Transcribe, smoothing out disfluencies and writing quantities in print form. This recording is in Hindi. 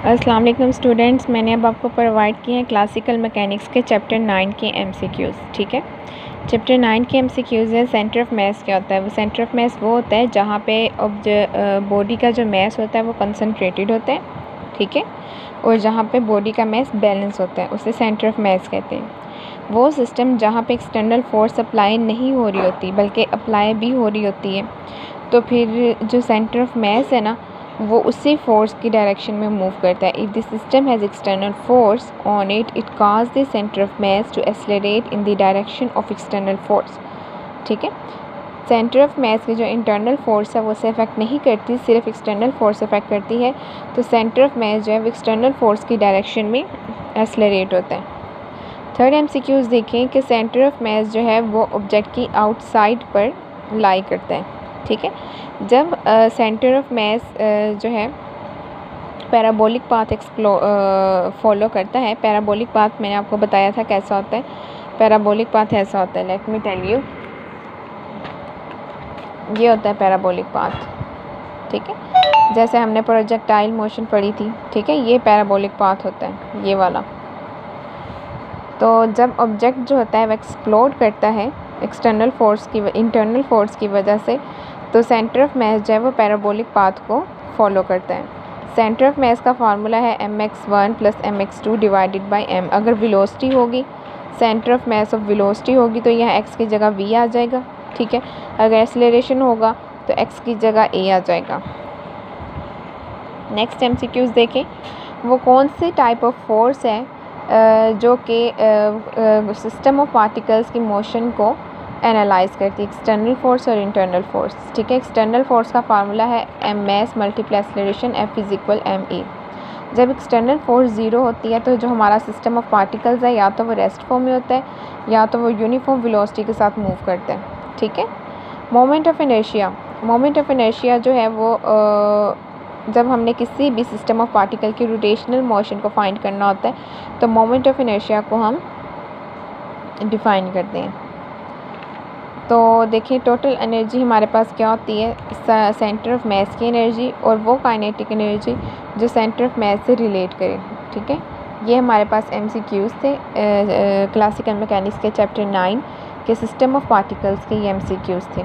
अस्सलाम वालेकुम स्टूडेंट्स, मैंने अब आपको प्रोवाइड किए हैं क्लासिकल मैकेनिक्स के चैप्टर 9 के एमसीक्यूज़। ठीक है, चैप्टर 9 के एमसीक्यूज़ है सेंटर ऑफ मास क्या होता है। वो सेंटर ऑफ मास वो होता है जहाँ पे बॉडी का जो मास होता है वो कंसनट्रेटेड होता है, ठीक है, और जहाँ पे बॉडी का मास बैलेंस होता है उसे सेंटर ऑफ मास कहते हैं। वो सिस्टम जहाँ पे एक्सटर्नल फोर्स अप्लाई नहीं हो रही होती बल्कि अप्लाई भी हो रही होती है, तो फिर जो सेंटर ऑफ मास है ना वो उसी फोर्स की डायरेक्शन में मूव करता है। If the system has external force on it, it cause the centre of mass to accelerate in the direction of external force. ठीक है, सेंटर ऑफ मास की जो इंटरनल फोर्स है वो उसे अफेक्ट नहीं करती, सिर्फ एक्सटर्नल फोर्स अफेक्ट करती है। तो सेंटर ऑफ मास जो है वो एक्सटर्नल फोर्स की डायरेक्शन में एक्सेलरेट होता है। थर्ड एमसीक्यूज़ देखें कि सेंटर ऑफ मास जो है वो ऑब्जेक्ट की आउटसाइड पर लाई करता है। ठीक है, जब सेंटर ऑफ मास जो है पैराबोलिक पाथ फॉलो करता है। पैराबोलिक पाथ मैंने आपको बताया था कैसा होता है। पैराबोलिक पाथ ऐसा होता है, लेट मी टेल यू, ये होता है पैराबोलिक पाथ। ठीक है, जैसे हमने प्रोजेक्टाइल मोशन पढ़ी थी, ठीक है, ये पैराबोलिक पाथ होता है, ये वाला। तो जब ऑब्जेक्ट जो होता है वो एक्सप्लोड करता है एक्सटर्नल फोर्स की इंटरनल फोर्स की वजह से, तो सेंटर ऑफ मास जो है वो पैराबोलिक पाथ को फॉलो करता है। सेंटर ऑफ मास का फार्मूला है mx1 + mx2 divided by m। अगर वेलोसिटी होगी, centre of mass of velocity होगी तो यहाँ x की जगह v आ जाएगा। ठीक है, अगर एक्सेलरेशन होगा तो x की जगह a आ जाएगा। नेक्स्ट एमसीक्यूज़ देखें, वो कौन से टाइप ऑफ फोर्स है जो कि सिस्टम ऑफ पार्टिकल्स की मोशन को एनालाइज करती है, एक्सटर्नल फोर्स और इंटरनल फोर्स। ठीक है, एक्सटर्नल फोर्स का फार्मूला है m mass × acceleration F = ma। जब एक्सटर्नल फोर्स ज़ीरो होती है तो जो हमारा सिस्टम ऑफ पार्टिकल्स है या तो वो रेस्ट फॉर्म में होता है या तो वो यूनिफॉर्म वेलोसिटी के साथ मूव करता है। ठीक है, मोमेंट ऑफ इनर्शिया जो है वो जब हमने किसी भी सिस्टम ऑफ पार्टिकल की रोटेशनल मोशन को फाइंड करना होता है तो मोमेंट ऑफ इनर्शिया को हम डिफ़ाइन करते हैं। तो देखिए, टोटल एनर्जी हमारे पास क्या होती है, सेंटर ऑफ मास की एनर्जी और वो काइनेटिक एनर्जी जो सेंटर ऑफ मास से रिलेट करे। ठीक है, ये हमारे पास एमसीक्यूज़ थे क्लासिकल मैकेनिक्स के चैप्टर 9 के सिस्टम ऑफ पार्टिकल्स के ये एमसीक्यूज़ थे।